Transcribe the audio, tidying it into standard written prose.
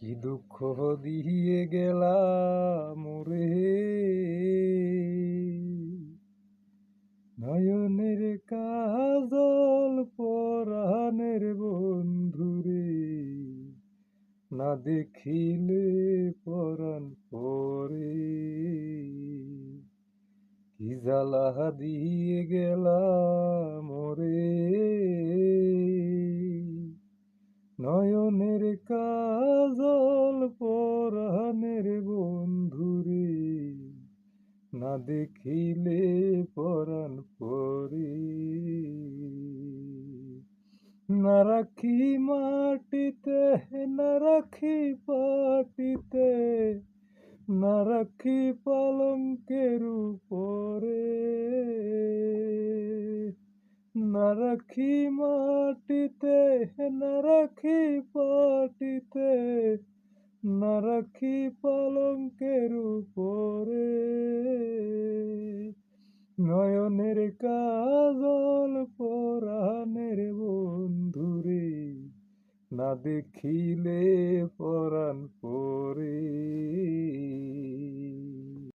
কি দুঃখ দিয়ে গেলা মোরে, নয়নের কাজল পরাণের বন্ধুরে, না দেখিলে পরাণ পরে। কি জ্বালা দিয়ে গেলা মোরে, নয়নের কাজল পরাণের বন্ধুরে, না দেখিলে পরাণ পরে। না রাখি মাটিতে, না রাখি পাটিতে, না রাখি পালঙ্কের উপরে, না রাখি মাটিতে, না রাখি পাটিতে, না রাখি পালঙ্কের উপরে। নয়নের কাজল পরাণের বন্ধুরে, না দেখিলে পরাণ পরে।